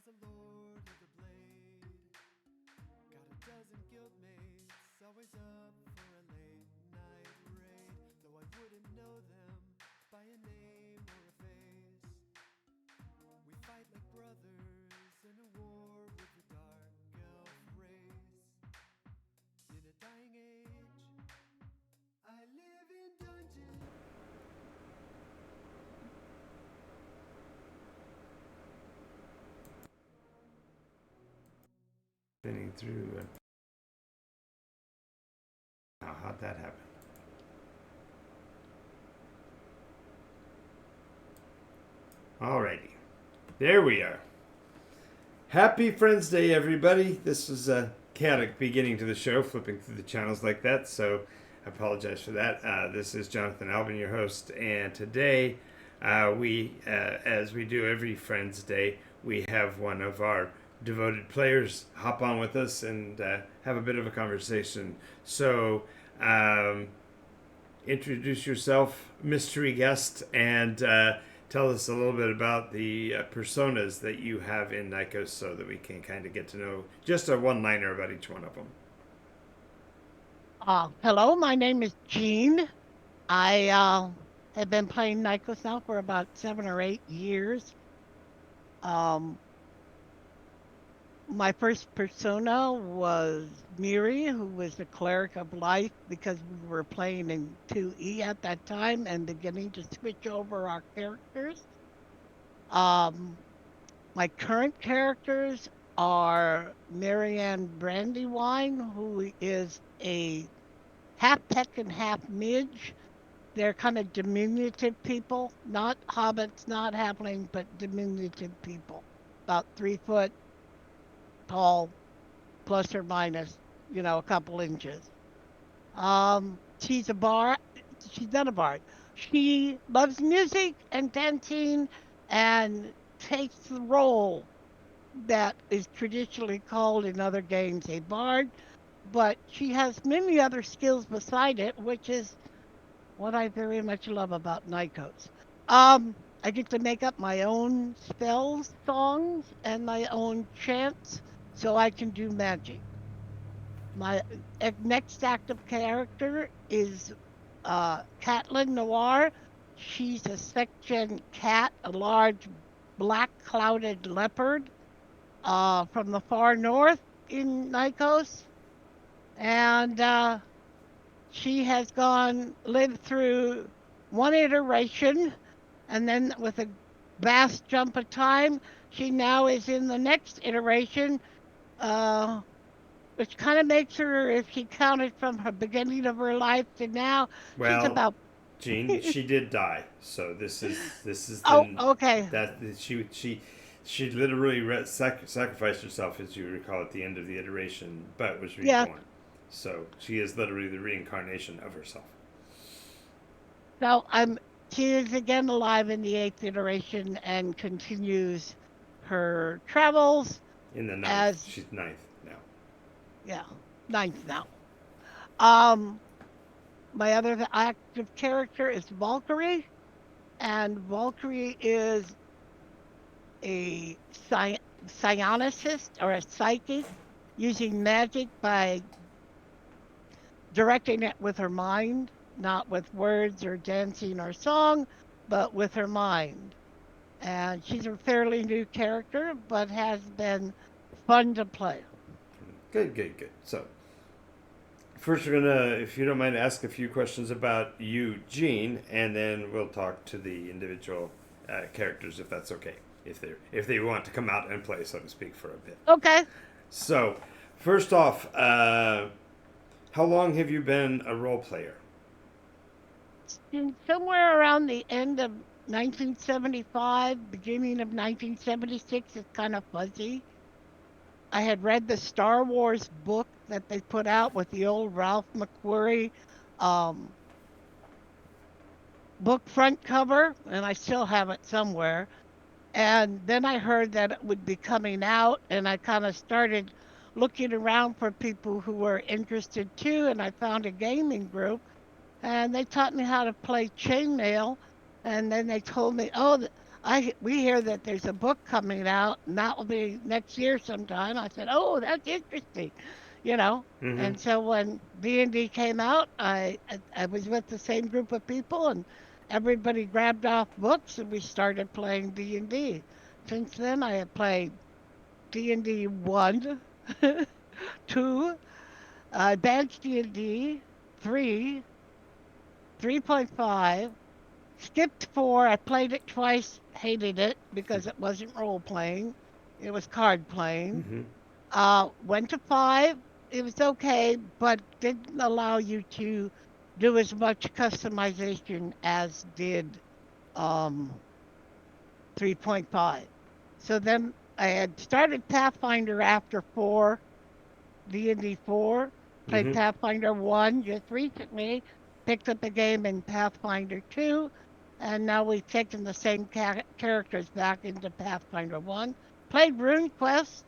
a lord of the blade. Got a dozen guildmates, always up for a late night raid. Though I wouldn't know them by a name or a face. We fight like brothers in a war with the dark elf race. In a dying age, I live in dungeons. Spinning through. How'd that happen? Alrighty. There we are. Happy Friendsday, everybody. This is a chaotic beginning to the show, flipping through the channels like that, so I apologize for that. This is Jonathan Alvin, your host, and today as we do every Friends Day, we have one of our devoted players hop on with us and have a bit of a conversation. So, introduce yourself, mystery guest, and tell us a little bit about the personas that you have in Nikos so that we can kind of get to know just a one-liner about each one of them. Hello, my name is Jean. I have been playing Nikos now for about 7 or 8 years. Um, my first persona was Miri, who was the cleric of life, because we were playing in 2E at that time and beginning to switch over our characters. Um, my current characters are Marianne Brandywine, who is a half peck and half midge. They're kind of diminutive people, not hobbits, not halflings, but diminutive people, about 3 foot tall, plus or minus, a couple inches. She's a bard. She's not a bard. She loves music and dancing and takes the role that is traditionally called in other games a bard, but she has many other skills beside it, which is what I very much love about Nikos. I get to make up my own spells, songs, and my own chants so I can do magic. My next active character is Catelyn Noir. She's a section cat, a large black clouded leopard from the far north in Nikos. And she has lived through one iteration, and then with a vast jump of time, she now is in the next iteration, uh, which kind of makes her, if she counted from her beginning of her life to now, she's Well, about. Jean, she did die, so this is Oh, the okay. that she literally sacrificed herself, as you recall, at the end of the iteration, but was Yeah. reborn. So she is literally the reincarnation of herself So she is again alive in the eighth iteration and continues her travels in the ninth. as, She's ninth now. yeah, ninth now. Um, my other active character is Valkyrie, and Valkyrie is a psionicist or a psychic using magic by directing it with her mind, not with words or dancing or song, but with her mind. And she's a fairly new character, but has been fun to play. Good, good, good. So first, we're gonna, if you don't mind, ask a few questions about you, Jean, and then we'll talk to the individual characters, if that's okay. If they want to come out and play, so to speak, for a bit. Okay. So, first off, how long have you been a role player? And somewhere around the end of 1975, beginning of 1976 is kind of fuzzy. I had read the Star Wars book that they put out with the old Ralph McQuarrie um, book front cover, and I still have it somewhere. And then I heard that it would be coming out, and I kind of started looking around for people who were interested too. And I found a gaming group, and they taught me how to play chainmail. And then they told me, oh, we hear that there's a book coming out, and that will be next year sometime. I said, oh, that's interesting, you know. Mm-hmm. And so when D&D came out, I was with the same group of people, and everybody grabbed off books, and we started playing D&D. Since then, I have played D&D 1, 2, Advanced D&D, 3, 3.5, skipped 4. I played it twice, hated it because it wasn't role playing. It was card playing. Mm-hmm. Went to 5. It was okay, but didn't allow you to do as much customization as did um 3.5. So then I had started Pathfinder after 4, D&D 4, played Mm-hmm. Pathfinder 1 just recently, picked up a game in Pathfinder 2, and now we've taken the same characters back into Pathfinder 1. Played RuneQuest,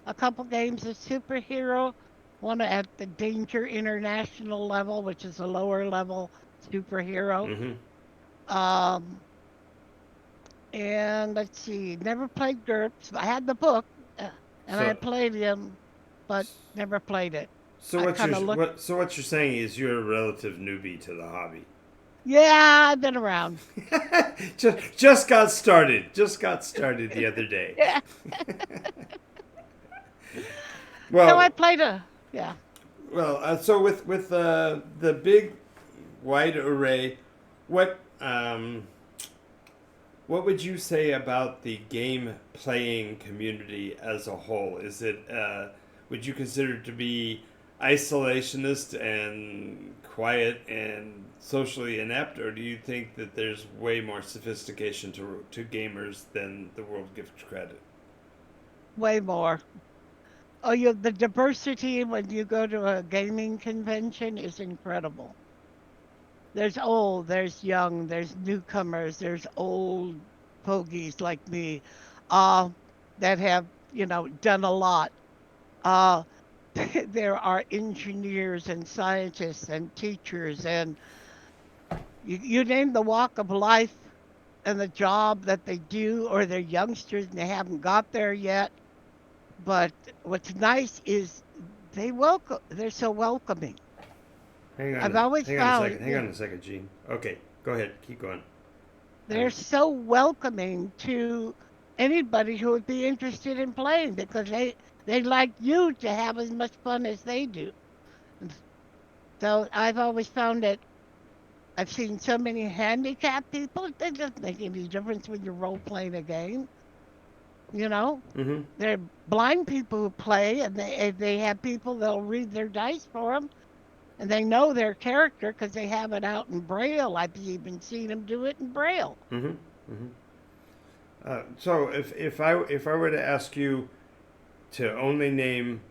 a couple games of superhero, one at the Danger International level, which is a lower level superhero. Mm-hmm. Um, and let's see, never played GURPS. I had the book, uh, and I So, played them, but never played it. so I what you're kind of looked. what so what you're saying is you're a relative newbie to the hobby. Yeah, I've been around. Just got started. Just got started the other day. Yeah. So I Well, played a. Yeah. so with the big wide array, what what would you say about the game playing community as a whole? Is it would you consider it to be isolationist and quiet and socially inept, or do you think that there's way more sophistication to gamers than the world gives credit? Way more. Oh, the diversity when you go to a gaming convention is incredible. There's old, there's young, there's newcomers, there's old fogies like me, uh, that have, done a lot. Uh, there are engineers and scientists and teachers, and you name the walk of life and the job that they do, or they're youngsters and they haven't got there yet. But what's nice is they're so welcoming. I've always Hang on a found, second, hang on a second, Gene. Okay, go ahead, keep going. they're Um, so welcoming to anybody who would be interested in playing because they like you to have as much fun as they do. And so I've always found that I've seen so many handicapped people. It doesn't make any difference when you're role playing a game. You know, mm-hmm, they're blind people who play, and they have people that'll read their dice for them, and they know their character because they have it out in Braille. I've even seen them do it in Braille. mm-hmm, mm-hmm. So if I were to ask you to only name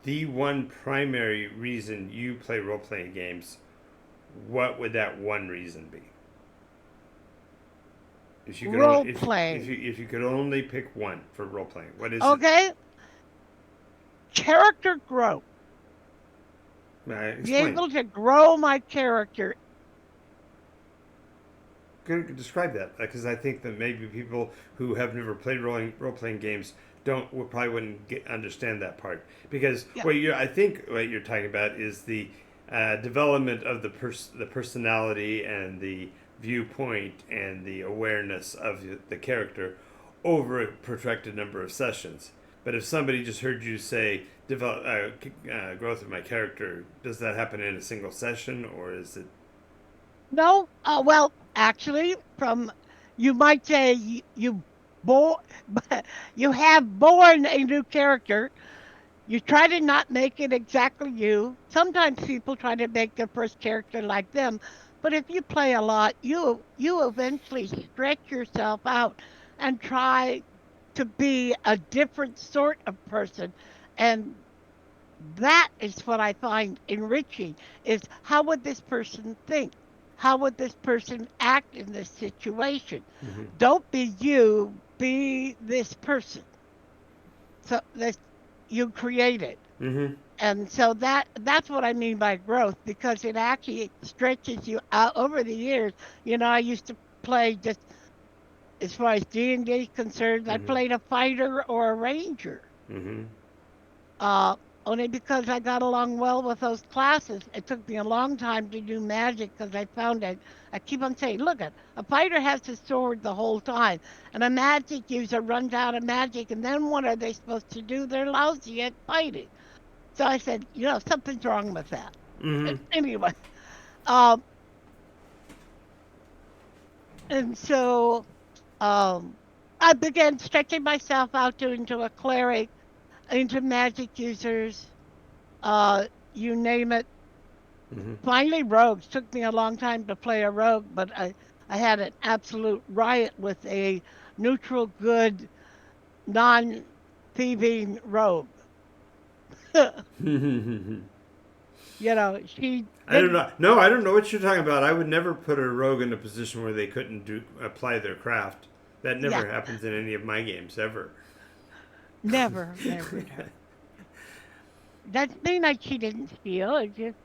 the one primary reason you play role playing games, what would that one reason be? If you could Role only playing. if you could only pick one for role playing, what is it? Okay, character growth. Be Explain. able to grow my character. Could describe that because I think that maybe people who have never played role playing games don't probably wouldn't understand that part because Yeah. I think what you're talking about is the development of the personality and the viewpoint and the awareness of the character over a protracted number of sessions. But if somebody just heard you say develop growth of my character, does that happen in a single session or is it? No, well, actually, from you might say bo- you have born a new character. You try to not make it exactly you. Sometimes people try to make their first character like them, but if you play a lot, you eventually stretch yourself out and try to be a different sort of person. And that is what I find enriching is how would this person think? How would this person act in this situation? Mm-hmm. Don't be you, be this person. So that you create it. Mm-hmm. And so that's what I mean by growth because it actually stretches you out over the years. I used to play just as far as D&D is concerned, I Mm-hmm. played a fighter or a ranger. Mm-hmm. Uh, Only because I got along well with those classes. It took me a long time to do magic because I found that I keep on saying, look, a fighter has his sword the whole time, and a magic user runs out of magic, and then what are they supposed to do? They're lousy at fighting. So I said, something's wrong with that. Mm-hmm. Anyway, um, and so um, I began stretching myself out to into a cleric, into magic users, you name it. Mm-hmm. Finally, rogues took me a long time to play a rogue, but I had an absolute riot with a neutral, good, non-thieving rogue. She I don't didn't. know. No, I don't know what you're talking about. I would never put a rogue in a position where they couldn't apply their craft. That Yeah, never happens in any of my games ever. never, never, never. Doesn't mean like she didn't steal. It just,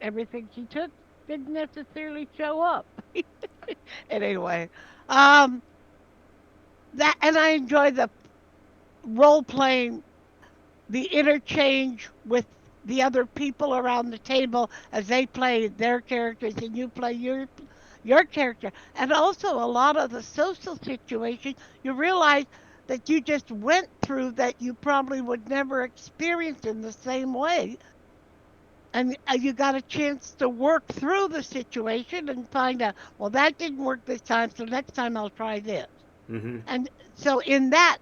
everything she took didn't necessarily show up. Anyway, um, that and I enjoy the role playing, the interchange with the other people around the table as they play their characters and you play your character, and also a lot of the social situations you realize that you just went through that you probably would never experience in the same way, and you got a chance to work through the situation and find out, well, that didn't work this time, so next time I'll try this. Mm-hmm. And so in that,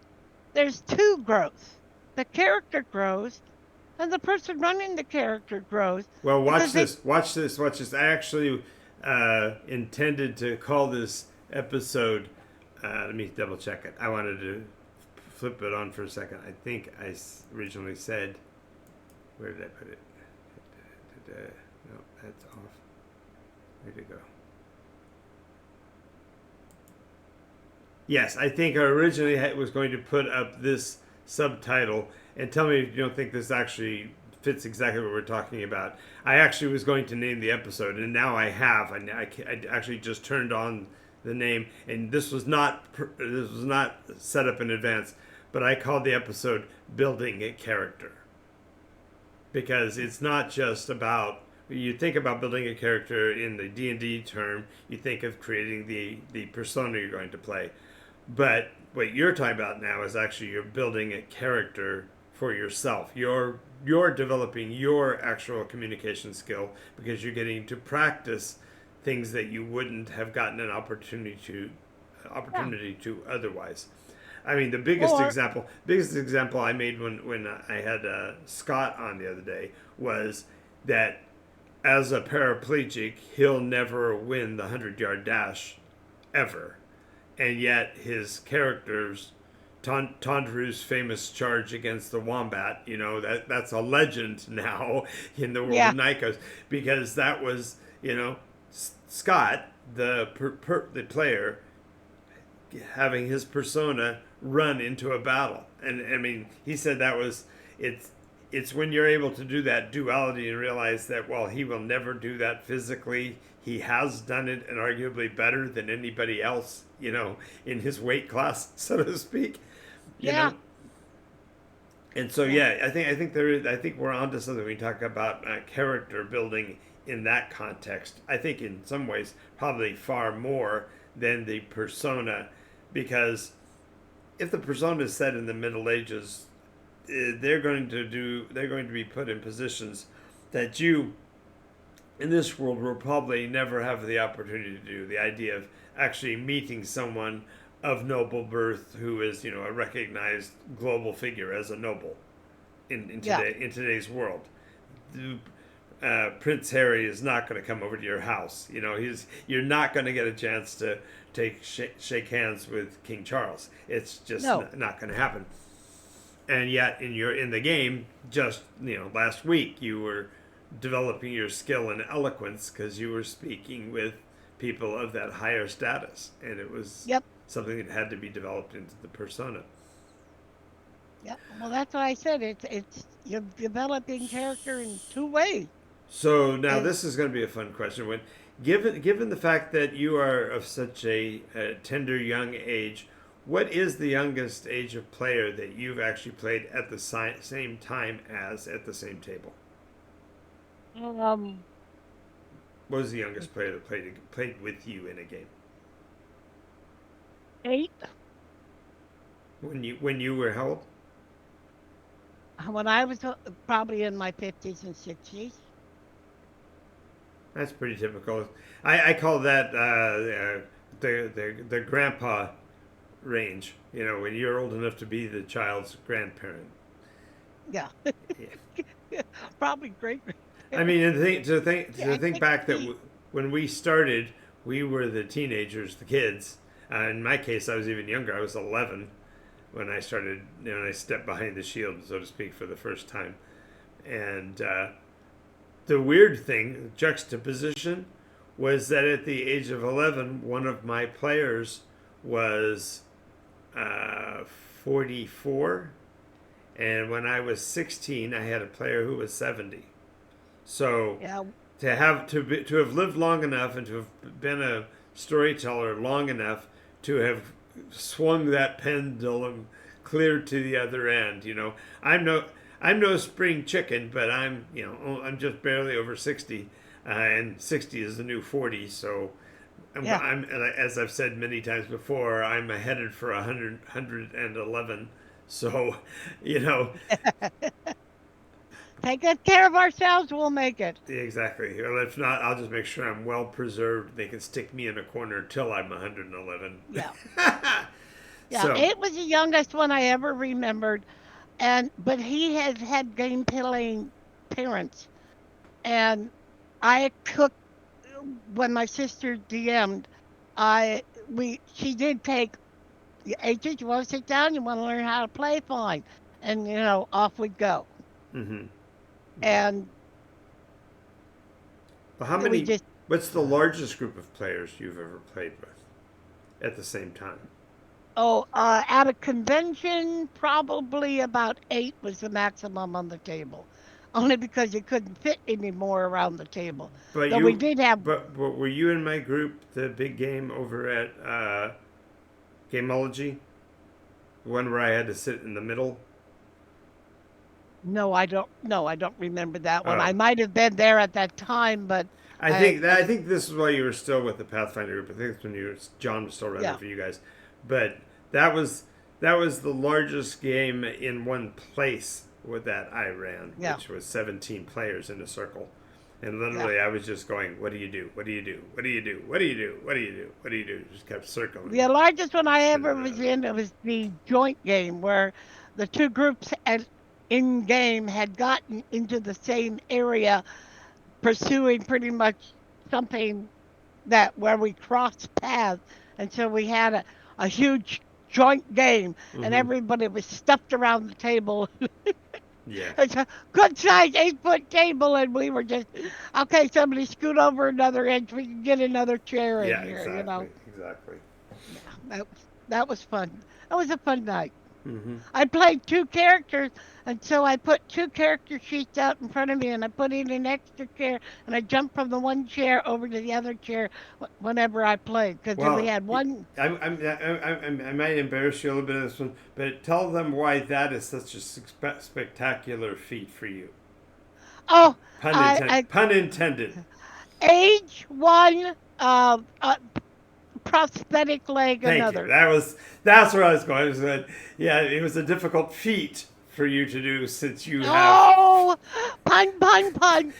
there's two growths. The character grows and the person running the character grows Well, watch because they, this. Watch this. Watch this. I actually intended to call this episode. Let me double check it. I wanted to flip it on for a second. I think I originally said. Where did I put it? No, that's off. Where'd it go? Yes, I think I originally was going to put up this subtitle, and tell me if you don't think this actually fits exactly what we're talking about. I actually was going to name the episode, and now I have. I actually just turned on the name, and this was not set up in advance, but I called the episode "Building a Character," because it's not just about. You think about building a character in the D&D term, you think of creating the persona you're going to play. But what you're talking about now is actually you're building a character for yourself. You're developing your actual communication skill because you're getting to practice things that you wouldn't have gotten an yeah, opportunity to otherwise. I mean, the or biggest example I made when I had Scott on the other day was that as a paraplegic, he'll never win the 100-yard dash ever, and yet his characters, Tondru's famous charge against the wombat, that's a legend now in the world yeah, of Nikos, because that was, Scott, the player, having his persona run into a battle. And I mean, he said that was it's when you're able to do that duality and realize that while he will never do that physically, he has done it and arguably better than anybody else, in his weight class, so to speak, you yeah, know. And so yeah, yeah, I think we're onto something when we talk about character building in that context. I think in some ways probably far more than the persona, because if the persona is set in the Middle Ages, they're going to be put in positions that you in this world will probably never have the opportunity to do. The idea of actually meeting someone of noble birth who is, a recognized global figure as a noble yeah, in today's world. Prince Harry is not going to come over to your house. You're not going to get a chance to shake hands with King Charles. It's just no, not going to happen. And yet, in the game, just last week, you were developing your skill in eloquence because you were speaking with people of that higher status, and it was yep, something that had to be developed into the persona. yep. Well, that's what I said. It's you're developing character in two ways. So now And this is going to be a fun question. When Given the fact that you are of such a tender young age, what is the youngest age of player that you've actually played at the same time as at the same table? Um, What was the youngest player that played with you in a game? 8. When you were how old? When I was probably in my 50s and 60s. That's pretty typical. I call that the grandpa range. You know, when you're old enough to be the child's grandparent. Yeah, Yeah. probably great. I mean, and to think back that 60. when we started, we were the teenagers, the kids. In my case, I was even younger. I was 11 when I started. When I stepped behind the shield, so to speak, for the first time. And the weird thing, juxtaposition, was that at the age of 11, one of my players was 44, and when I was 16, I had a player who was 70. So Yeah, to have lived long enough and to have been a storyteller long enough to have swung that pendulum clear to the other end. I'm no spring chicken, but I'm just barely over 60, and 60 is the new 40. So yeah. as I've said many times before, I'm headed for 111. So, you know, Take good care of ourselves, we'll make it. exactly. Well, if not, I'll just make sure I'm well preserved. They can stick me in a corner till I'm 111. Yeah, yeah. So, 8 was the youngest one I ever remembered, and but he has had game playing parents, and I cooked when my sister DM'd. I we she did take hey, you want to sit down? You want to learn how to play? Fine, and off we go. hmm And but how we many? just What's the largest group of players you've ever played with at the same time? at a convention, probably about 8 was the maximum on the table, only because you couldn't fit any more around the table. But Though we you, did have but were you in my group, the big game over at Gameology, the one where I had to sit in the middle? no, I don't. No, I don't remember that one. Oh, I might have been there at that time, but I I, think that I think this is why you were still with the Pathfinder group. I think it's when John was still running yeah, for you guys, but that was that was the largest game in one place with that I ran, yeah, which was 17 players in a circle. And yeah. literally, I was just going, "What do you do? What do you do? What do you do? What do you do? What do you do? What do you do?" Just kept circling, The largest one I spinning ever was around. in it was the joint game where the two groups in game had gotten into the same area, pursuing pretty much something that where we crossed paths, and so we had a huge joint game, and Mm-hmm. everybody was stuffed around the table. Yeah, It's a good size 8-foot table, and we were just okay. Somebody scoot over another inch. We can get another chair in yeah, here. exactly, exactly. Yeah, that was fun. That was a fun night. Mm-hmm. I played two characters, and so I put two character sheets out in front of me, and I put in an extra chair, and I jumped from the one chair over to the other chair whenever I played, because then we Well, had one. I might embarrass you a little bit of this one, but tell them why that is such a spectacular feat for you. Oh, Pun I intended. Pun intended. age one, prosthetic leg Thank you. another. That's where I was going. I said, yeah, it was a difficult feat for you to do since you have. Oh, pun, pun, pun.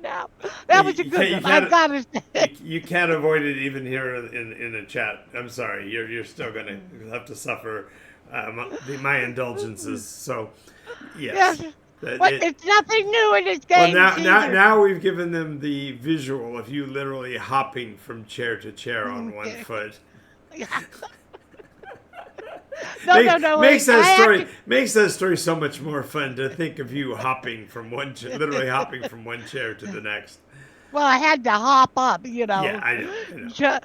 No, that was a You good can't, you one. I can't got it. you can't avoid it even here in a chat. I'm sorry, you're still gonna have to suffer my indulgences. So yes, Yes. that What? it. It's nothing new in this Well, game, either. now we've given them the visual of you literally hopping from chair to chair on one Okay. foot. Yeah. No, no, no. Wait. I actually, Makes that story so much more fun to think of you hopping from literally hopping from one chair to the next. well, I had to hop up, Yeah, I know. Ju-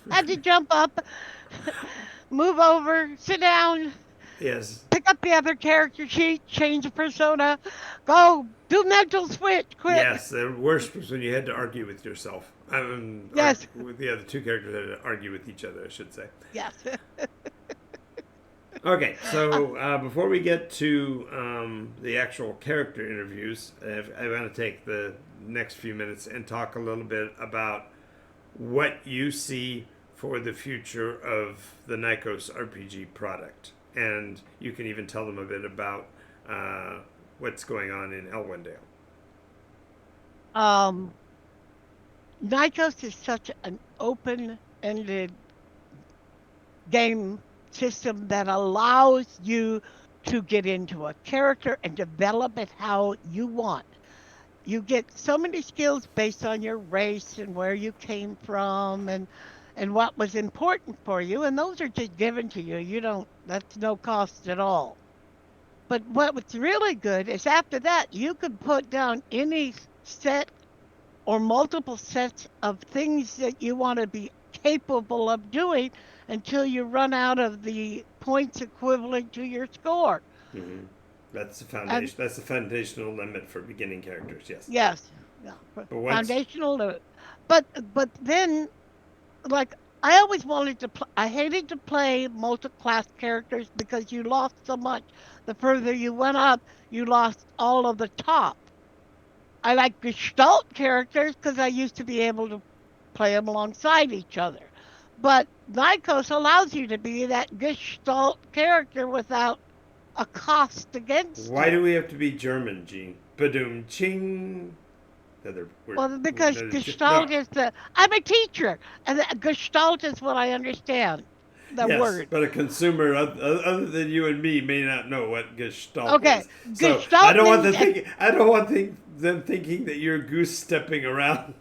had to jump up, move over, sit down, Yes, pick up the other character sheet, change the persona, go do mental switch, quick. Yes, the worst was when you had to argue with yourself. Yes, With the other two characters had to argue with each other, I should say. yes. Okay, so before we get to the actual character interviews, I want to take the next few minutes and talk a little bit about what you see for the future of the Nikos RPG product. And you can even tell them a bit about what's going on in Elwendale. Um, Nikos is such an open-ended game system that allows you to get into a character and develop it how you want. You get so many skills based on your race and where you came from and what was important for you, and those are just given to you. You don't That's no cost at all. But what's really good is after that you can put down any set or multiple sets of things that you want to be capable of doing until you run out of the points equivalent to your score. Mm-hmm. That's the And foundation. That's the foundational limit for beginning characters. Yes, yes, yeah, but once foundational. But then, like, I always wanted to. I hated to play multi-class characters because you lost so much. The further you went up, you lost all of the top. I like Gestalt characters because I used to be able to play them alongside each other. But Nikos allows you to be that Gestalt character without a cost against why do you. we have to be German, Gene? Badum ching. Other word. Well, because No. Gestalt is I'm a teacher, and Gestalt is what I understand, the Yes, word. but a consumer other than you and me may not know what Gestalt Okay, is. So I Gestalt don't want means, them thinking. I don't want them thinking that you're goose stepping around.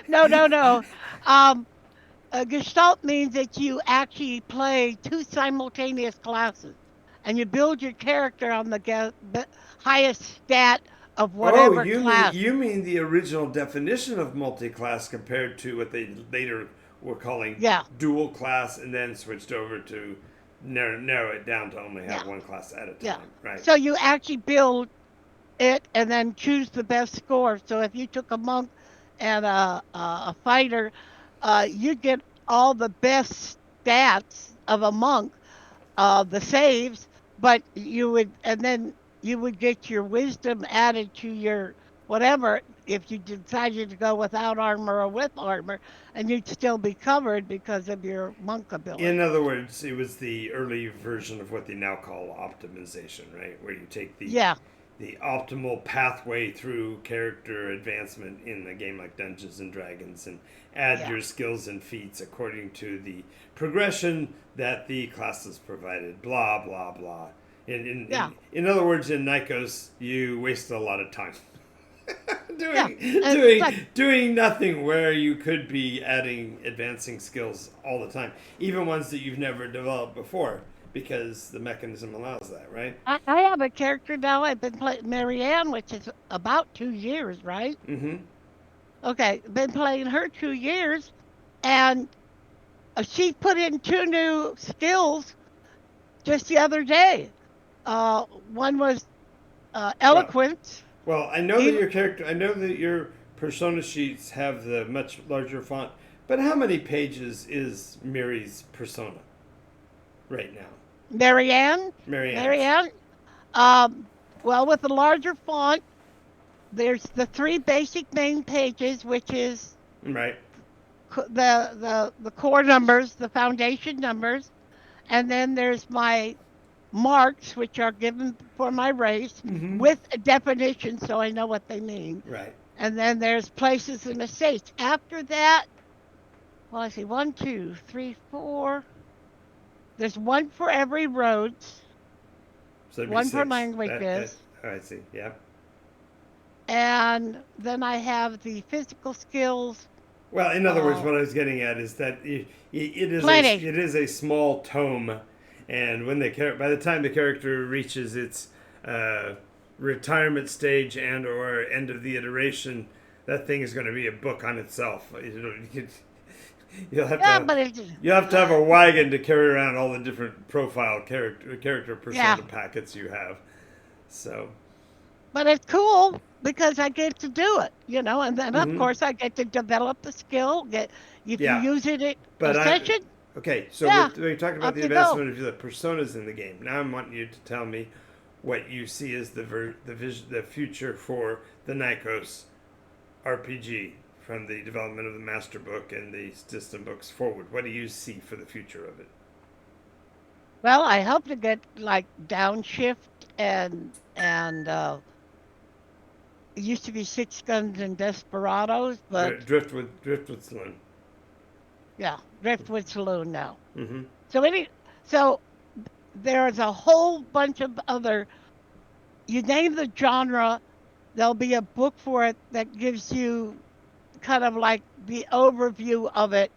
no, no, no. Um, Gestalt means that you actually play two simultaneous classes, and you build your character on the highest stat of Oh, whatever class. you mean the original definition of multi-class compared to what they later were calling Yeah, dual class, and then switched over to narrow it down to only yeah, have one class at a yeah. time, right? So you actually build it and then choose the best score. So if you took a monk and a fighter, you'd get all the best stats of a monk, the saves, but and then you would get your wisdom added to your whatever if you decided to go without armor or with armor, and you'd still be covered because of your monk In ability. other words, it was the early version of what they now call optimization, right? Where you take Yeah, the optimal pathway through character advancement in a game like Dungeons and Dragons and add yeah, your skills and feats according to the progression that the classes provided. Blah blah blah. yeah, In other words, in Nikos, you wasted a lot of time yeah. And it's like, doing nothing where you could be adding advancing skills all the time, even ones that you've never developed before, because the mechanism allows that, right? I have a character now. I've been playing Marianne, which is about 2 years, right? Mm-hmm. Okay, been playing her 2 years, and she put in two new skills just the other day. One was Well, eloquence. I know that Even your character, I know that your persona sheets have the much larger font, but how many pages is Mary's persona right now? Marianne, Marianne's, Marianne. Um, well, with the larger font, there's the three basic main pages, which is right? the core numbers, the foundation numbers, and then there's my marks, which are given for my race Mm-hmm. with a definition so I know what they mean. Right. And then there's places and estates. After that, well, I see one, two, three, four. There's one for every roads, So that'd be one for six. languages, Oh, I see. Yeah. and then I have the physical skills. Well, in other words, Uh, what I was getting at is that Plenty. it is a small tome, and when by the time the character reaches its uh, retirement stage and or end of the iteration, that thing is going to be a book on itself. You'll have Yeah, to but it's you have to have a wagon to carry around all the different profile character yeah, persona packets you have. So, but it's cool because I get to do it, and then of hmm course I get to develop the skill. Get if you yeah. use it at a But session, okay. So yeah, we talked about up the you go. advancement of the personas in the game. Now I want you to tell me what you see as the future for the Nikos RPG from the development of the master book and the system books forward. What do you see for the future of it? Well, I hope to get like downshift and it used to be Six Guns and Desperados, but Driftwood Saloon. yeah, Driftwood Saloon now. Mm-hmm. So so there's a whole bunch of other. You name the genre, there'll be a book for it that gives you kind of like the overview of it,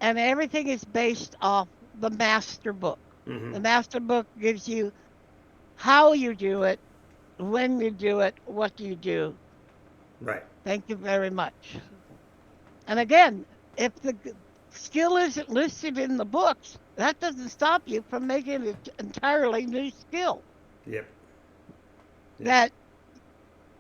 and everything is based off the master book. Mm-hmm. The master book gives you how you do it, when you do it, what you do. Right. Thank you very much. And again, if the skill isn't listed in the books, that doesn't stop you from making an entirely new skill Yep. Yep. that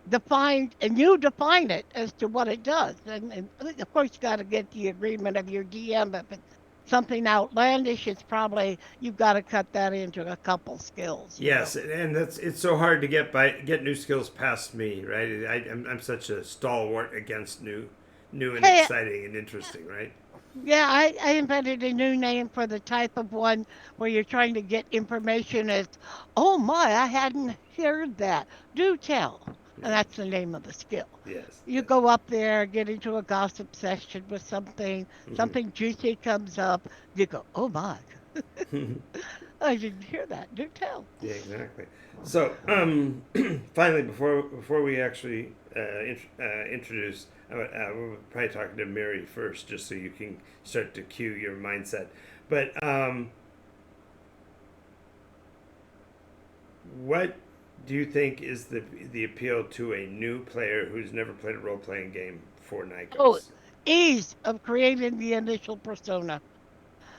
defined, and you define it as to what it does. And of course, you got to get the agreement of your DM. If it's something outlandish, it's probably you've got to cut that into a couple skills. Yes, and it's so hard to get new skills past me, right? I'm such a stalwart against new and Hey, exciting and interesting, right? yeah, I invented a new name for the type of one where you're trying to get information as, oh my, I hadn't heard that. Do tell. And Yeah. that's the name of the skill. Yes. You Yes. go up there, get into a gossip session with Mm-hmm. something juicy comes up. You go, oh my, I didn't hear that. Do tell. Yeah, exactly. So, finally, before we actually introduce, we'll probably talking to Mary first, just so you can start to cue your mindset. But what do you think is the appeal to a new player who's never played a role playing game for Oh, Nikos? ease of creating the initial persona.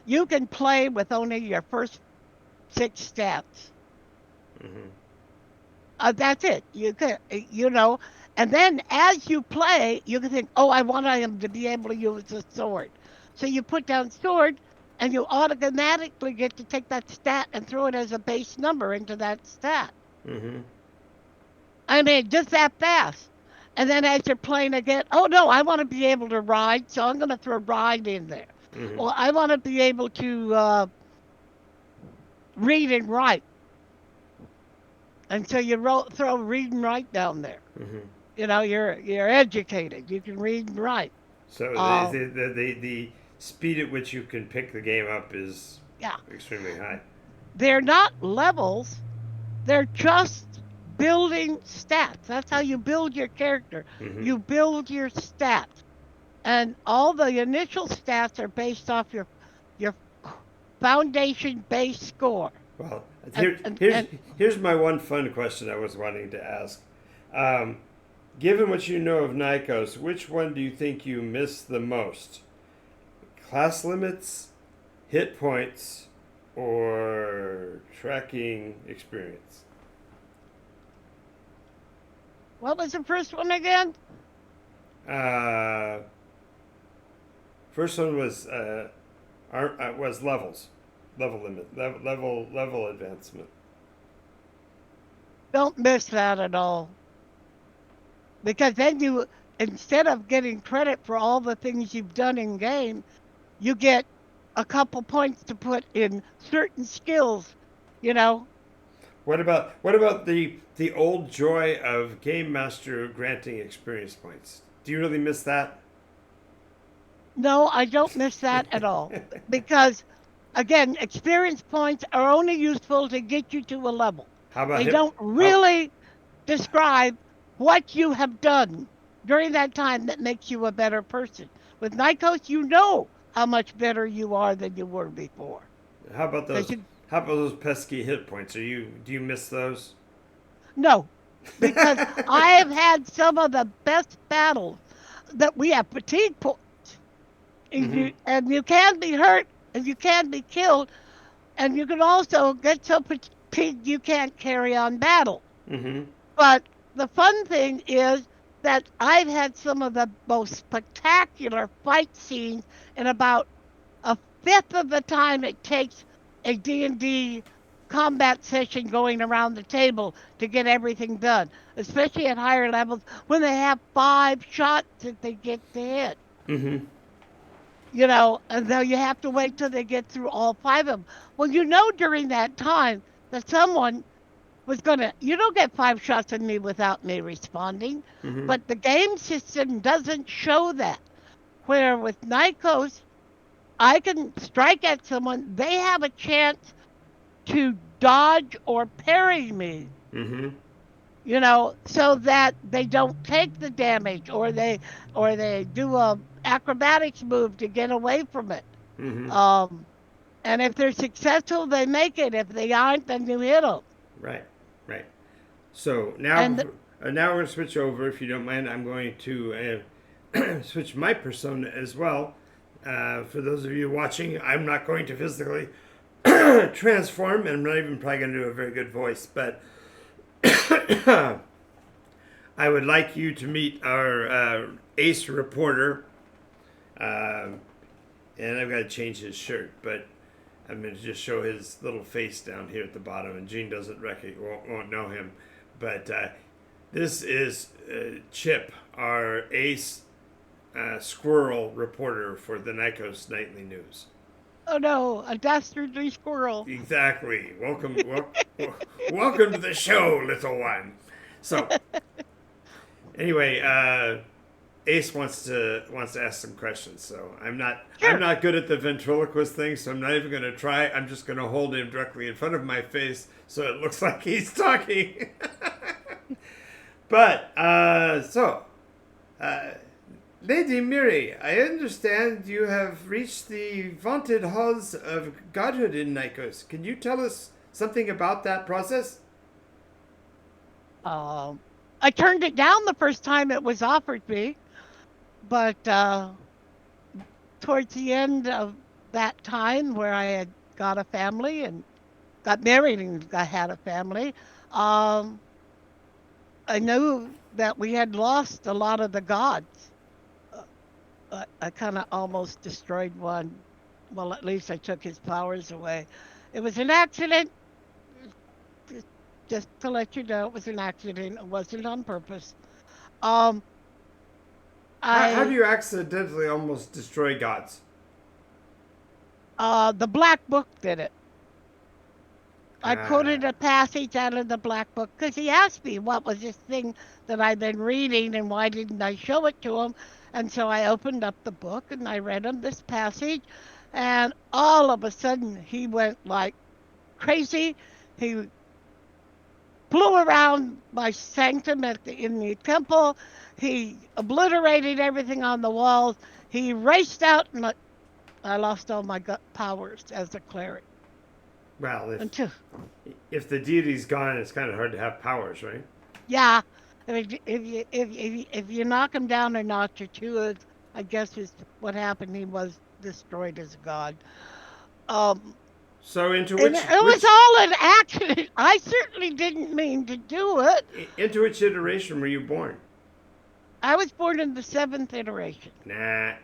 You can play with only your first six stats. Mm-hmm. That's it. And then as you play, you can think, "Oh, I want him to be able to use a sword." So you put down sword, and you automatically get to take that stat and throw it as a base number into that stat. Mm-hmm. I mean, just that fast. And then as you're playing again, oh no, I want to be able to ride, so I'm going to throw ride in there. Mm-hmm. Well, I want to be able to read and write, and so you throw read and write down there. Mm-hmm. You're educated. You can read and write. So Um, the speed at which you can pick the game up is yeah, extremely high. they're not levels. They're just building stats. That's how you build your character. Mm-hmm. You build your stats, and all the initial stats are based off your foundation base score. Well, And here, and, here's and here's my one fun question I was wanting to ask. Um, Given what you know of Nikos, which one do you think you miss the most? Class limits, hit points, or tracking experience? what was the first one again? Uh, First one was levels, level limit, level advancement. Don't miss that at all. Because then you, instead of getting credit for all the things you've done in game, you get a couple points to put in certain skills, you know. What about the old joy of game master granting experience points? Do you really miss that? No, I don't miss that at all. Because again, experience points are only useful to get you to a level. How about They hip? don't How really describe what you have done during that time that makes you a better person. With Nikos, you know how much better you are than you were before. how about Because those? How about those pesky hit points? Do you miss those? no, because I have had some of the best battles that we have fatigue points Mm-hmm. And you can be hurt and you can be killed, and you can also get so fatigued you can't carry on battle. Mm-hmm. But the fun thing is that I've had some of the most spectacular fight scenes in about a fifth of the time it takes a D&D combat session going around the table to get everything done, especially at higher levels when they have 5 shots that they get to hit. Mm-hmm. And though you have to wait till they get through all 5 of them. Well, during that time that someone was gonna, you don't get 5 shots at me without me responding, Mm-hmm. but the game system doesn't show that. Where with Nikos, I can strike at someone, they have a chance to dodge or parry me, Mm-hmm. so that they don't take the damage, or they do a acrobatics move to get away from it. Mm-hmm. Um, and if they're successful, they make it. If they aren't, then you hit them. Right. Right. So now, And now we're going to switch over. If you don't mind, I'm going to switch my persona as well. For those of you watching, I'm not going to physically transform, and I'm not even probably going to do a very good voice, but I would like you to meet our ace reporter. And I've got to change his shirt, but I'm going to just show his little face down here at the bottom, and Gene won't know him. But this is Chip, our ace squirrel reporter for the Nikos Nightly News. oh no, a dastardly squirrel. Exactly. Welcome to the show, little one. So, anyway, Ace wants to ask some questions. So I'm Sure. not good at the ventriloquist thing, so I'm not even going to try. I'm just going to hold him directly in front of my face so it looks like he's talking. But Lady Miri, I understand you have reached the vaunted halls of godhood in Nikos. Can you tell us something about that process? Um, I turned it down the first time it was offered me, but towards the end of that time, where I had got a family and got married and I had a family, um, I knew that we had lost a lot of the gods. Uh, I kind of almost destroyed one. Well, at least I took his powers away. It was an accident. Just just to let you know, it was an accident. It wasn't on purpose. Um, How do I you accidentally almost destroy gods? The Black Book did it. I Ah. quoted a passage out of the Black Book because he asked me what was this thing that I'd been reading and why didn't I show it to him. And so I opened up the book and I read him this passage, and all of a sudden he went like crazy. He flew around my sanctum in the temple. He obliterated everything on the walls. He raced out, and I lost all my powers as a cleric. Well, Until if the deity's gone, it's kind of hard to have powers, right? Yeah, I mean, if you knock him down a notch or two, I guess is what happened. He was destroyed as a god. Um, So and it was all an accident. I certainly didn't mean to do it. into which iteration were you born? I was born in the seventh iteration. Nah.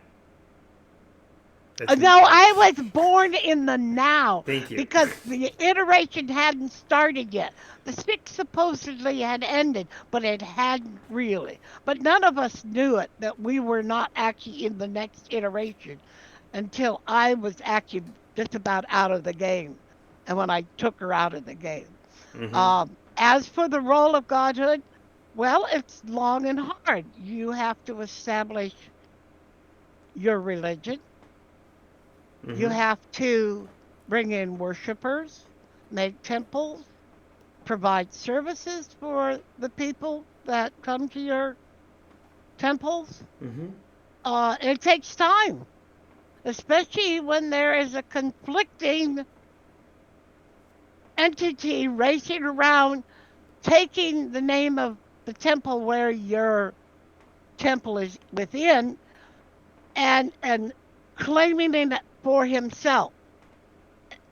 No, I was born in the now Thank you. because the iteration hadn't started yet. The six supposedly had ended, but it hadn't really. But none of us knew it, that we were not actually in the next iteration until I was actually just about out of the game, and when I took her out of the game. Mm-hmm. As for the role of godhood, well, it's long and hard. You have to establish your religion. You Mm-hmm. have to bring in worshipers, make temples, provide services for the people that come to your temples. Mm-hmm. It takes time, especially when there is a conflicting entity racing around, taking the name of the temple where your temple is within, and claiming it for himself,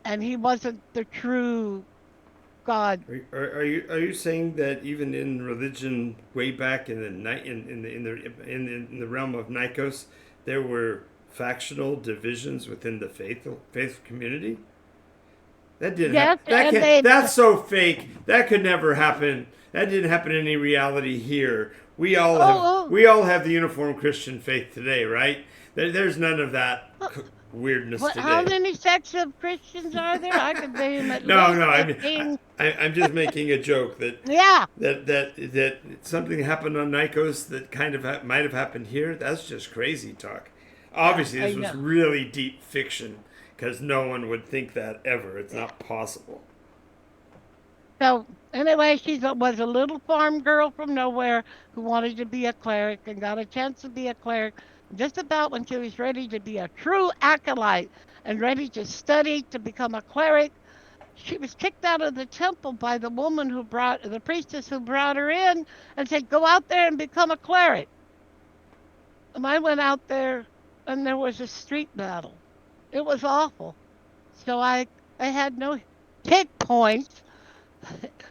and he wasn't the true God. Are you saying that even in religion way back in the in the realm of Nikos, there were factional divisions within the faith community? That didn't happen. Yes, and they. That's so fake. That could never happen. That didn't happen in any reality here. Oh, We all have the uniform Christian faith today, right? There's none of that oh. weirdness What? How today. many sects of Christians are there? I could name at No, least no. fifteen. I'm just making a joke that Yeah, that something happened on Nikos that kind of might have happened here. That's just crazy talk. yeah, Obviously, I this was know. really deep fiction because no one would think that ever. It's Yeah. not possible. So anyway, was a little farm girl from nowhere who wanted to be a cleric and got a chance to be a cleric just about when she was ready to be a true acolyte and ready to study to become a cleric. She was kicked out of the temple by the priestess who brought her in and said, "Go out there and become a cleric." And I went out there and there was a street battle. It was awful. So I had no hit points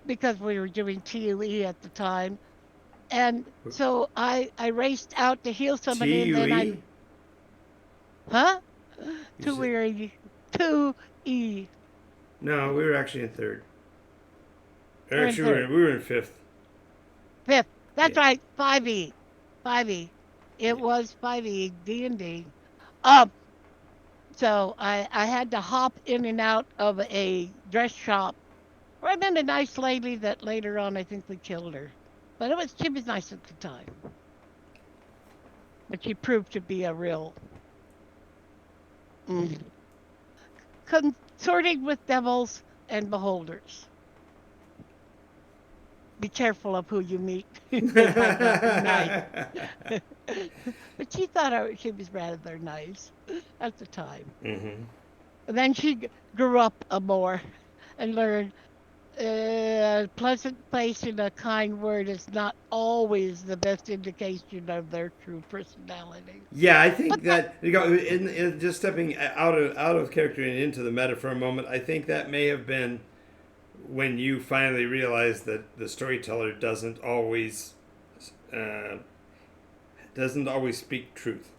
because we were doing TUE at the time. And so I raced out to heal somebody, and then TUE? huh? You Two said E, two E. no. We were actually in third. Or We're in actually, third, we were in fifth. fifth. Yeah. That's right, 5E, 5E. It Yeah. was 5E, D&D. Um, so I had to hop in and out of a dress shop. Or I met a nice lady that later on I think we killed her, but she was nice at the time. But she proved to be a real mm, consorting with devils and beholders. Be careful of who you meet. They might not be nice. But she thought she was rather nice at the time. Mm-hmm. And then she grew up more and learned a pleasant face and a kind word is not always the best indication of their true personality. Yeah, I But think that, that in just stepping out of character and into the meta for a moment, I think that may have been when you finally realized that the storyteller uh, doesn't always speak truth.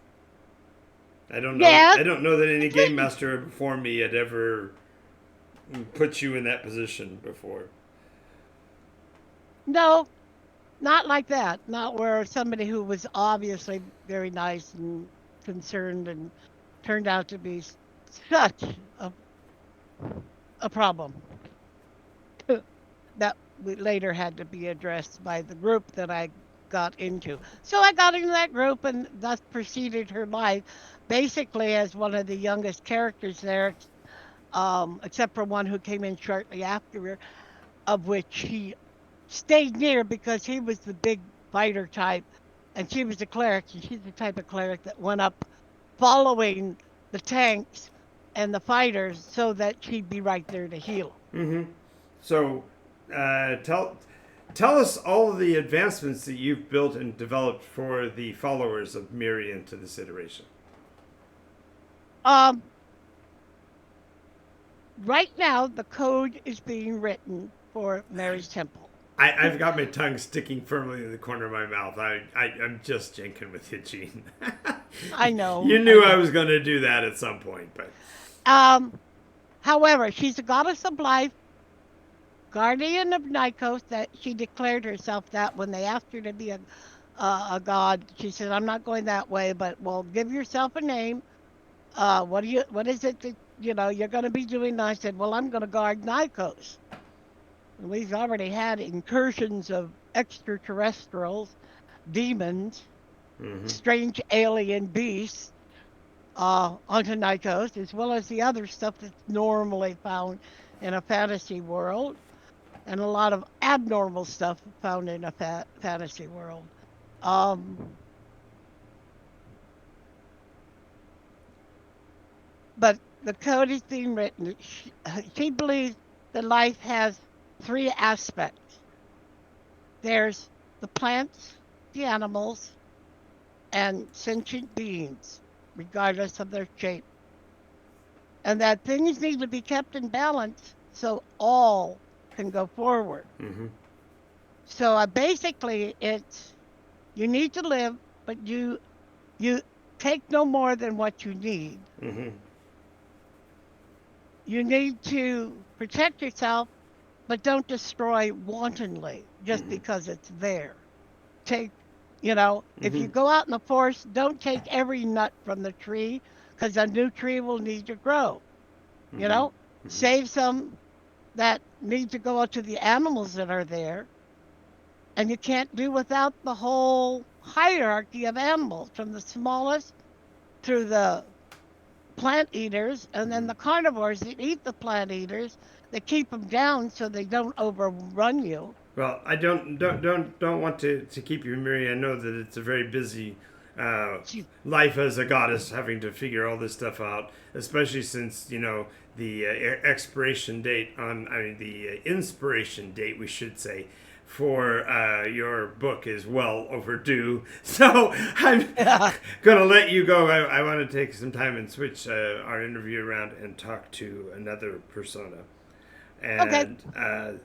I don't know. yes, I don't know that any it game didn't. master before me had ever put you in that position before. No, not like that. Not where somebody who was obviously very nice and concerned and turned out to be such a, a problem that we later had to be addressed by the group that I got into. So I got into that group and thus proceeded her life basically as one of the youngest characters there, except for one who came in shortly after her, of which he stayed near because he was the big fighter type and she was a cleric and she's the type of cleric that went up following the tanks and the fighters so that she'd be right there to heal Mm-hmm. So, tell us all of the advancements that you've built and developed for the followers of Miriam to this iteration. them. Right now, the code is being written for Mary's Temple. I've got my tongue sticking firmly in the corner of my mouth. I'm just jinking with you, Gene. I know, You I knew I know. was going to do that at some point, but Um, However, she's a goddess of life, guardian of Nikos. That she declared herself that when they asked her to be a god, she said, "I'm not going that way, but well, give yourself a name. What is it that you're going to be doing?" And I said, "Well, I'm going to guard Nikos." And we've already had incursions of extraterrestrials, demons, mm-hmm. strange alien beasts onto Nikos, as well as the other stuff that's normally found in a fantasy world, and a lot of abnormal stuff found in a fantasy world. Um, but the code is being written. She believes that life has three aspects. There's the plants, the animals, and sentient beings. regardless of their shape, and that things need to be kept in balance so all can go forward. Mm-hmm. So basically, it's you need to live, but you take no more than what you need. Mm-hmm. You need to protect yourself, but don't destroy wantonly just Mm-hmm. because it's there. Take, if Mm-hmm. you go out in the forest, don't take every nut from the tree because a new tree will need to grow. You Mm-hmm. know, save some that need to go out to the animals that are there. And you can't do without the whole hierarchy of animals from the smallest through the plant eaters and then Mm-hmm. the carnivores that eat the plant eaters that keep them down so they don't overrun you. Well, I don't want to keep you, Mary. I know that it's a very busy life as a goddess, having to figure all this stuff out, especially since the expiration date the inspiration date, we should say, for your book is well overdue. So I'm gonna let you go. I want to take some time and switch our interview around and talk to another persona, Okay. and.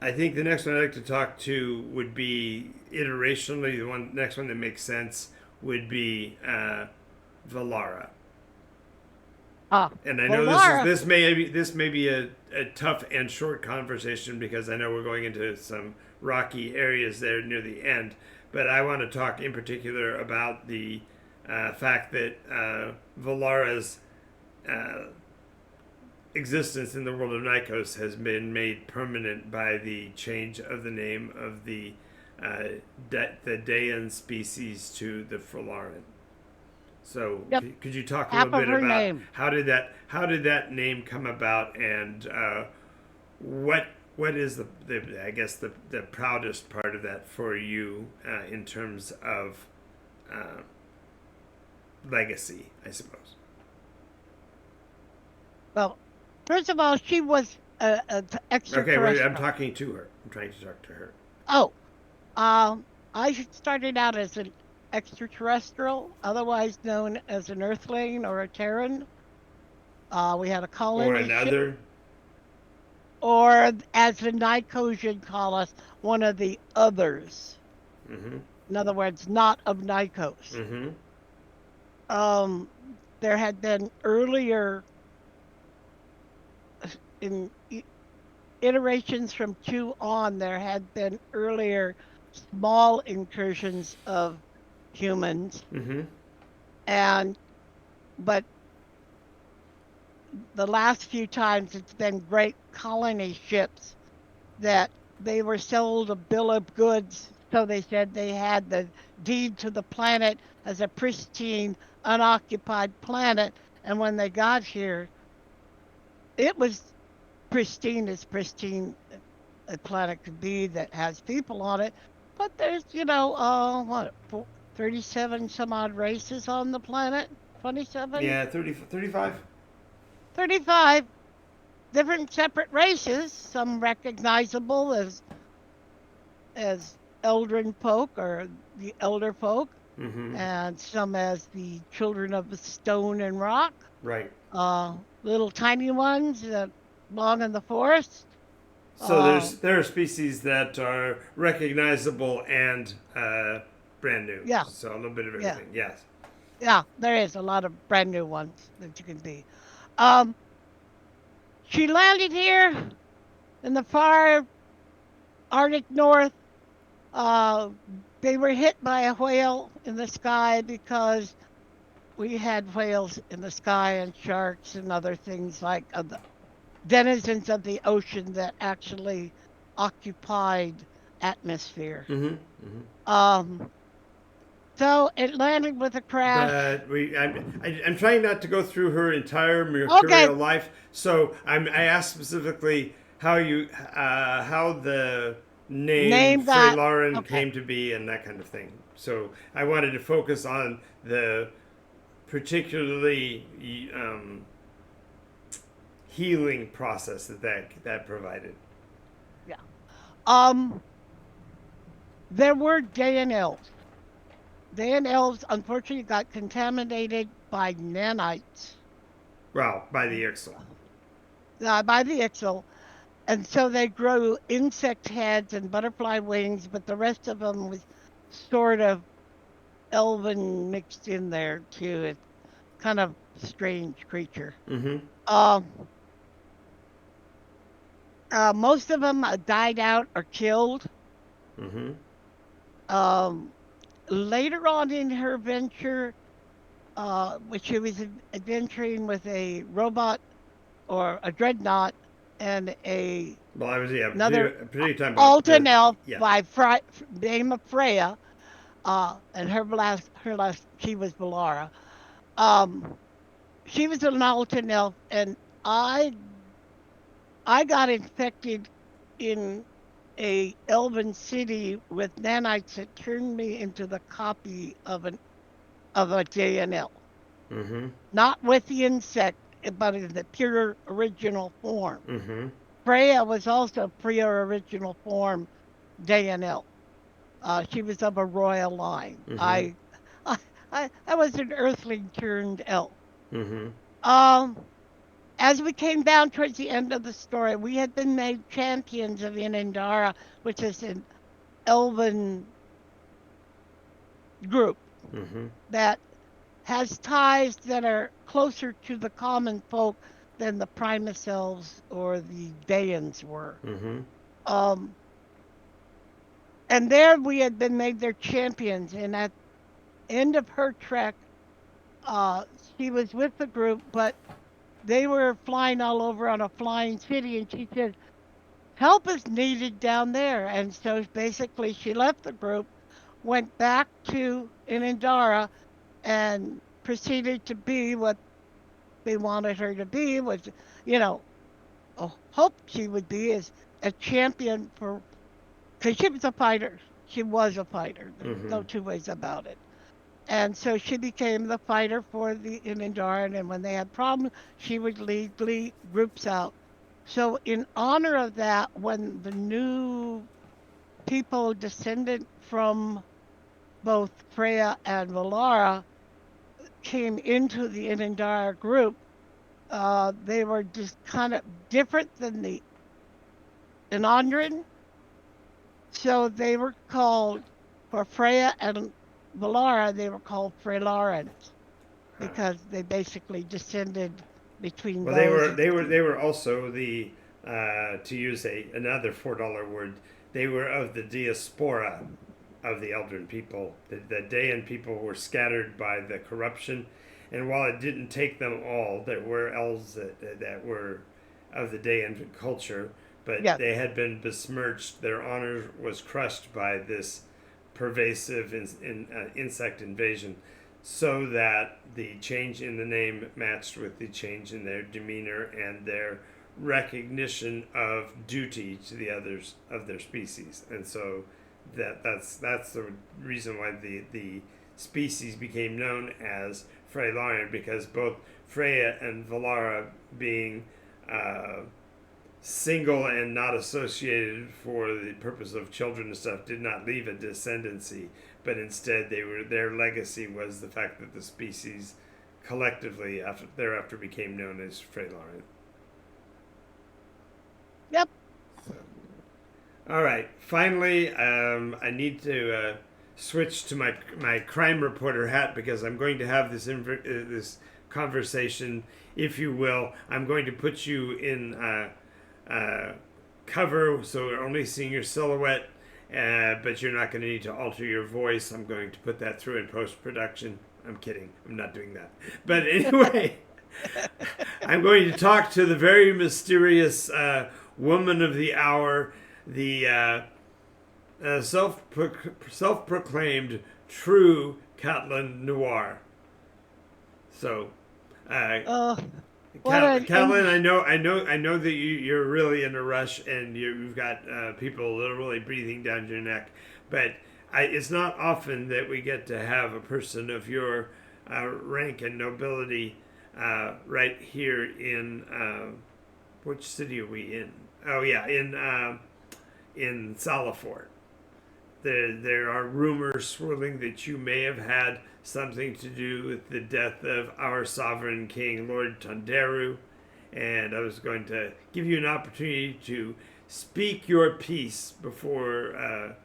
I think the next one I'd like to talk to would be iterationally. The next one that makes sense would be Valara. Ah, And I well, know Laura. this may be a tough and short conversation because I know we're going into some rocky areas there near the end. But I want to talk in particular about the fact that Valara's existence in the world of Nikos has been made permanent by the change of the name of the Daean species to the Falaran. So Yep. could you talk a Half little of bit her about name. how did that name come about, and what is the I guess the proudest part of that for you in terms of uh, legacy, I suppose. Well, first of all, she was a Okay, wait, I'm extraterrestrial. talking to her. I'm trying to talk to her. Oh, I started out as an extraterrestrial, otherwise known as an Earthling or a Terran. We had a Or colony ship, another. or as the Nikosian call us, one of the others. Mm-hmm. In other words, not of Nikos. Mm-hmm. Um, there had been earlier in iterations from two on. There had been earlier small incursions of humans, Mm-hmm. and but the last few times it's been great colony ships that they were sold a bill of goods. So they said they had the deed to the planet as a pristine, unoccupied planet. And when they got here, it was pristine as pristine a planet could be that has people on it. But there's, 37 some odd races on the planet? 27? Yeah, 30, 35. 35 different separate races, some recognizable as Eldrin folk or the Elder folk, Mm-hmm. and some as the children of the stone and rock, Right. little tiny ones that belong in the forest. So Uh, there are species that are recognizable and brand new. yeah, So a little bit of yeah, everything. Yes. yeah. There is a lot of brand new ones that you can be. Um, she landed here in the far Arctic North. Uh, they were hit by a whale in the sky because we had whales in the sky and sharks and other things like the denizens of the ocean that actually occupied atmosphere. Mm-hmm. Mm-hmm. Um, so it landed with a crash. But I'm trying not to go through her entire Okay, mercurial life. So I asked specifically how the name name Frey that. Lauren Okay, came to be and that kind of thing. So I wanted to focus on the particularly healing process that provided. yeah. There were Dayanels They and elves unfortunately got contaminated by nanites, Well, by the Ixal. by the Ixal, and so they grew insect heads and butterfly wings, but the rest of them was sort of elven mixed in there too. It's kind of strange creature. Mm-hmm. Um, most of them died out or killed. Mm-hmm. Um, later on in her venture, when she was adventuring with a robot or a dreadnought and Well, I was, yeah, another pretty talking about Alton the, elf yeah. by name of Freya, and her last she was Valara. Um, she was an Alton elf, and I got infected in a elven city with nanites that turned me into the copy of a JNL. Mm-hmm. Not with the insect, but in the pure original form. Mm-hmm. Freya was also pure original form JNL. She was of a royal line. Mm-hmm. I was an earthling turned elf. Mm-hmm. Um, as we came down towards the end of the story, we had been made champions of Inandara, which is an elven group Mm-hmm. that has ties that are closer to the common folk than the Primus elves or the Daeans were. Mm-hmm. Um, and there we had been made their champions. And at the end of her trek, uh, she was with the group, but they were flying all over on a flying city. And she said, help is needed down there. And so basically, she left the group, went back to Inandara, and proceeded to be what they wanted her to be, was, you know, hoped she would be is a champion for, because she was a fighter. She was a fighter. There's Mm-hmm. no two ways about it. And so she became the fighter for the Inandaran, and when they had problems, she would lead groups out. So in honor of that, when the new people descended from both Freya and Valara came into the Inandara group, they were just kind of different than the Inandran. So they were called, for Freya and Valara, they were called Frelarans Huh. because they basically descended between Well, those and they were also the to use another $4 word. They were of the diaspora of the Eldrin people. The Dayan people were scattered by the corruption, and while it didn't take them all, there were elves that were of the Dayan culture, but yes, they had been besmirched. Their honor was crushed by this pervasive insect invasion, so that the change in the name matched with the change in their demeanor and their recognition of duty to the others of their species. And so that's the reason why the species became known as Freylarian, because both Freya and Valara, being single and not associated for the purpose of children and stuff, did not leave a descendancy, but instead their legacy was the fact that the species collectively thereafter became known as Freylarian. yep. So, all right. Finally, I need to switch to my crime reporter hat, because I'm going to have this conversation, if you will. I'm going to put you in cover, so we're only seeing your silhouette, but you're not going to need to alter your voice. I'm going to put that through in post production. I'm kidding. I'm not doing that. But anyway, I'm going to talk to the very mysterious woman of the hour, the self-proclaimed true Catelyn Noir. So, Uh, what an Catelyn, I know that you're really in a rush, and you've got people literally breathing down your neck. But it's not often that we get to have a person of your rank and nobility right here in which city are we in? Oh yeah, in Salafort. there are rumors swirling that you may have had something to do with the death of our sovereign king, Lord Tonderu. And I was going to give you an opportunity to speak your piece before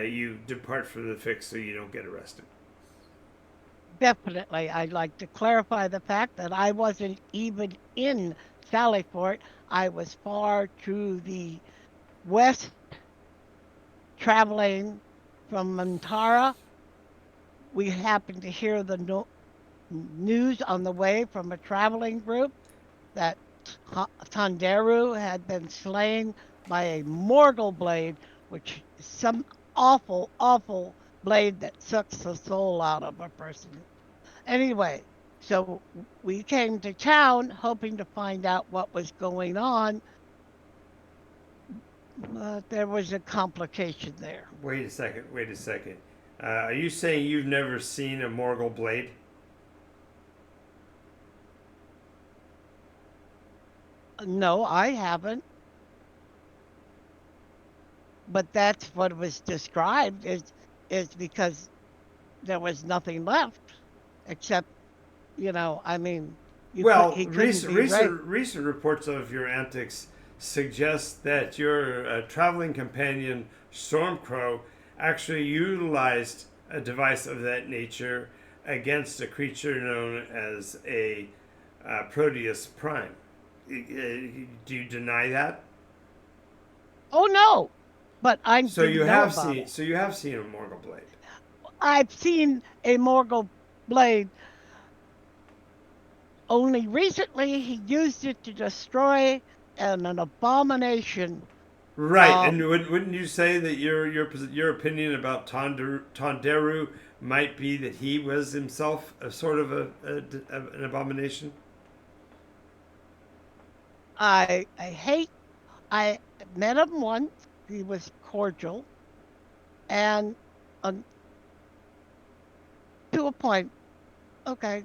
you depart from the fix so you don't get arrested. Definitely, I'd like to clarify the fact that I wasn't even in Sallyport. I was far to the west, traveling from Montara. We happened to hear the news on the way from a traveling group that Tanderu had been slain by a Morgul blade, which is some awful, awful blade that sucks the soul out of a person. Anyway, so we came to town hoping to find out what was going on. There was a complication there. Wait a second. Are you saying you've never seen a Morgul blade? No, I haven't. But that's what was described is because there was nothing left except, I mean, Well, he couldn't be raped. recent reports of your antics suggest that your traveling companion Stormcrow actually utilized a device of that nature against a creature known as a Proteus Prime. Do you deny that? Oh no, but I So didn't you know have about seen. it. So you have seen a Morgul blade. I've seen a Morgul blade. Only recently he used it to destroy an abomination. Right, and wouldn't you say that your opinion about Tonderu might be that he was himself a sort of an abomination? I hate. I met him once. He was cordial, and um, to a point. Okay,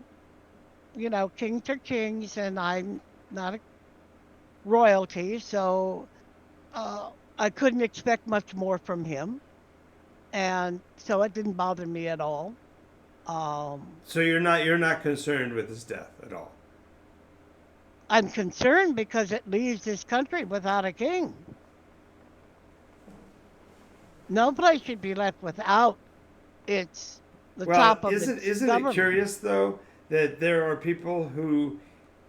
kings are kings, and I'm not a royalty, so uh, I couldn't expect much more from him, and so it didn't bother me at all. So you're not concerned with his death at all. I'm concerned because it leaves this country without a king. No place should be left without its the Well, top of its isn't it government. curious though that there are people who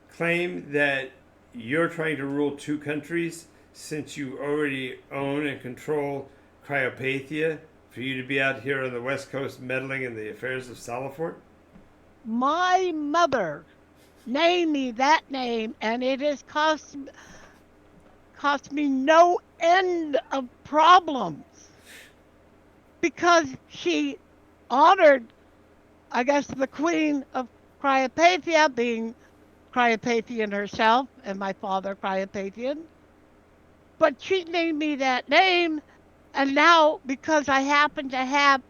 claim that you're trying to rule two countries since you already own and control Cryopathia for you to be out here on the West Coast meddling in the affairs of Salafort? My mother named me that name, and it has cost me no end of problems because she honored, I guess, the queen of Cryopathia, being Cryopathian herself, and my father Cryopathian. But she named me that name, and now because I'm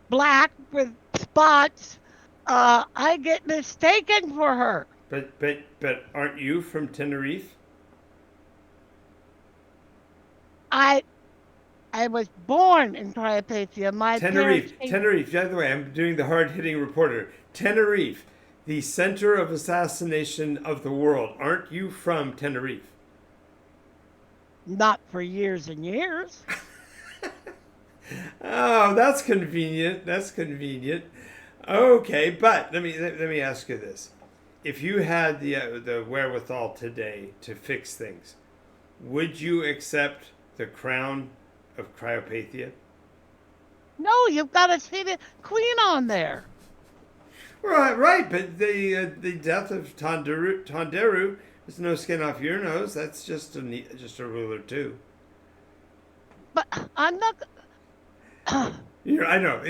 black with spots, I get mistaken for her. But aren't you from Tenerife? I I was born in Cryopatria. My parents came. Tenerife. By the way, I'm doing the hard-hitting reporter. Tenerife, the center of assassination of the world. Aren't you from Tenerife? Not for years and years. Oh, that's convenient. That's convenient. Okay, but let me ask you this: if you had the wherewithal today to fix things, would you accept the crown of Cryopathia? No, you've got to see the queen on there. Right. But the death of Tonderu is no skin off your nose. That's just a ruler too. But I'm not. I know.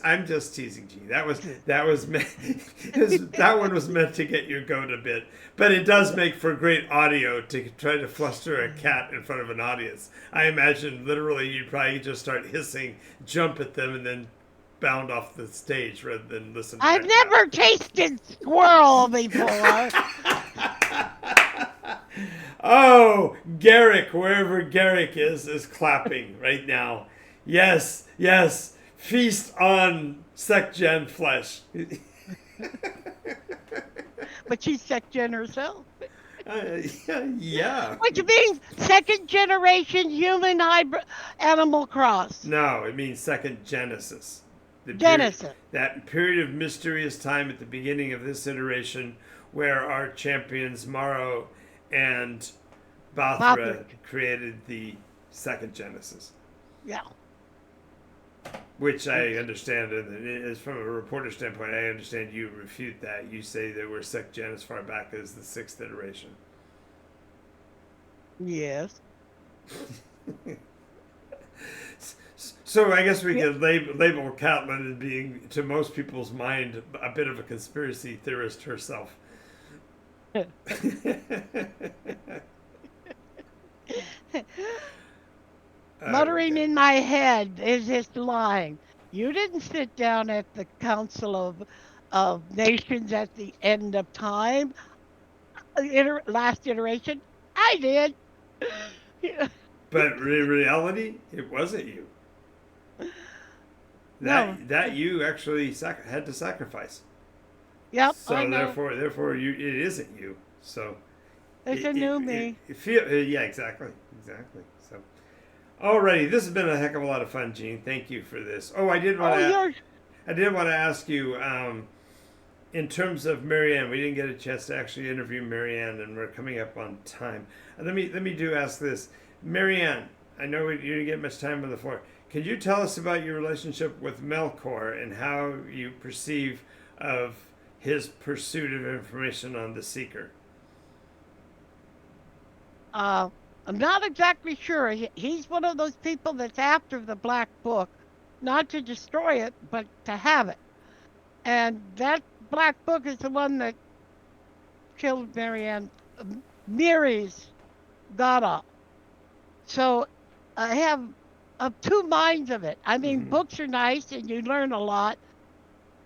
I'm just teasing you. That was meant, that one was meant to get your goat a bit, but it does make for great audio to try to fluster a cat in front of an audience. I imagine literally you'd probably just start hissing, jump at them, and then bound off the stage rather than listen. I've never tasted squirrel before. Oh, Garrick, wherever Garrick is clapping right now. Yes, yes. Feast on sec-gen flesh. But she's sec-gen herself. Yeah. Which means second generation human hybrid animal cross. No, it means second Genesis. Genesis. That period of mysterious time at the beginning of this iteration where our champions Morrow and Bathra Bothridge. created the second Genesis. Yeah. Which I understand, and as from a reporter standpoint, I understand you refute that. You say that we're sec gen as far back as the sixth iteration. Yes. So I guess we could label Catelyn as being, to most people's mind, a bit of a conspiracy theorist herself. Muttering Okay. in my head is this line. You didn't sit down at the Council of Nations at the end of time, last iteration. I did. Yeah. But in reality, it wasn't you. No. That you actually had to sacrifice. Yep, I So know. therefore, it isn't you. So It's a new me. yeah, exactly. So, alrighty, this has been a heck of a lot of fun, Gene. Thank you for this. Oh, Oh, you're. I did want to ask you, in terms of Marianne, we didn't get a chance to actually interview Marianne, and we're coming up on time. Let me do ask this, Marianne. I know you didn't get much time on the floor. Could you tell us about your relationship with Melkor and how you perceive of his pursuit of information on the Seeker? I'm not exactly sure. He's one of those people that's after the Black Book, not to destroy it, but to have it. And that Black Book is the one that killed Miri's god. So I have two minds of it. I mean, Mm-hmm. books are nice and you learn a lot,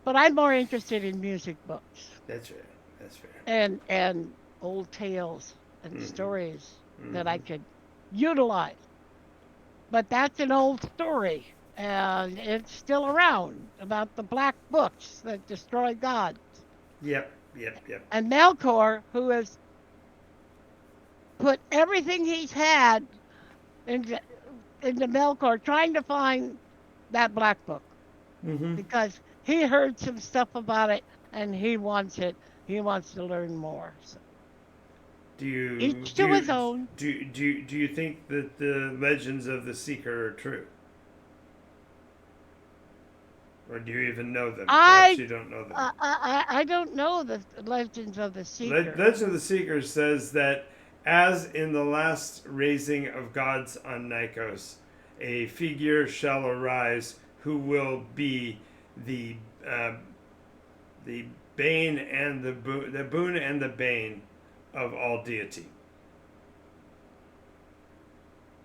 but I'm more interested in music books That's fair. That's fair. and old tales and Mm-hmm. stories that I Mm-hmm. could utilize. But that's an old story, and it's still around about the black books that destroy gods. Yep. Yep. Yep. And Melkor, who has put everything he's had into, into Melkor, trying to find that black book Mm-hmm. because he heard some stuff about it and he wants it. He wants to learn more. So, Do you each do to his you, own. do you think that the legends of the Seeker are true, or do you even know them? Perhaps I you don't know them. I don't know the legends of the Seeker. Legend of the Seeker says that, as in the last raising of gods on Nikos, a figure shall arise who will be the uh, the bane and the boon and the bane of all deity.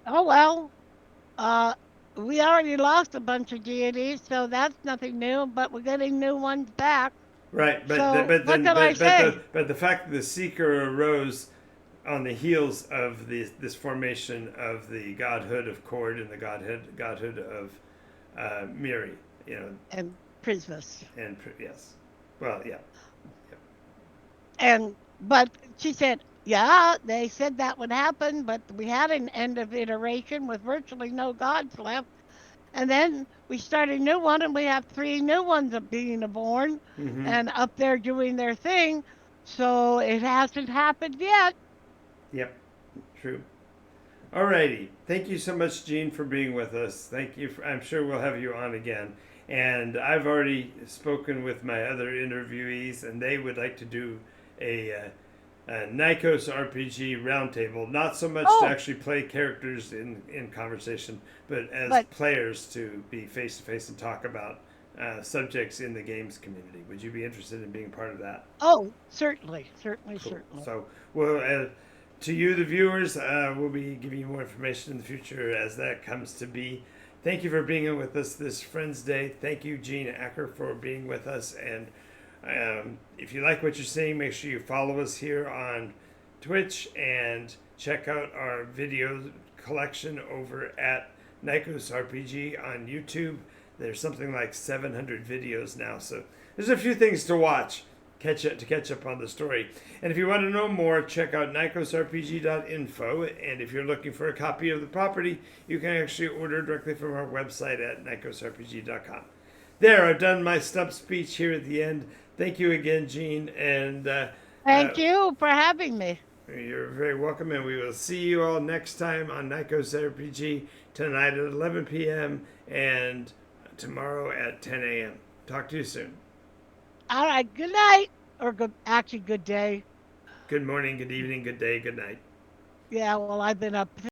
Oh well, uh, we already lost a bunch of deities, so that's nothing new. But we're getting new ones back. Right, So what can I say? but the fact that the Seeker arose on the heels of this formation of the godhood of Cord and the godhood of Miri, you know, And Christmas. and yes, well, yeah, And but she said, yeah, they said that would happen, but we had an end of iteration with virtually no gods left. And then we start a new one, and we have three new ones being born mm-hmm. and up there doing their thing. So it hasn't happened yet. Yep, true. Alrighty, thank you so much, Gene, for being with us. Thank you. I'm sure we'll have you on again. And I've already spoken with my other interviewees, and they would like to do a Nikos RPG roundtable. Not so much to Oh, actually play characters in conversation, but as but players to be face to face and talk about subjects in the games community. Would you be interested in being part of that? oh, certainly, certainly, Cool. certainly. So, well, to you, the viewers, we'll be giving you more information in the future as that comes to be. Thank you for being with us this Friends Day. Thank you, Gene Acker, for being with us. And if you like what you're seeing, make sure you follow us here on Twitch and check out our video collection over at Nikos RPG on YouTube. There's something like 700 videos now, so there's a few things to watch to catch up on the story. And if you want to know more, check out nikosrpg.info. And if you're looking for a copy of the property, you can actually order directly from our website at nikosrpg.com. There, I've done my stump speech here at the end. Thank you again, Gene, and Thank you for having me. you're very welcome, and we will see you all next time on Nikos RPG tonight at 11 p.m. and tomorrow at 10 a.m. Talk to you soon. All right. Good night, or good day. Good morning, good evening, good day, good night. Yeah. Well, I've been up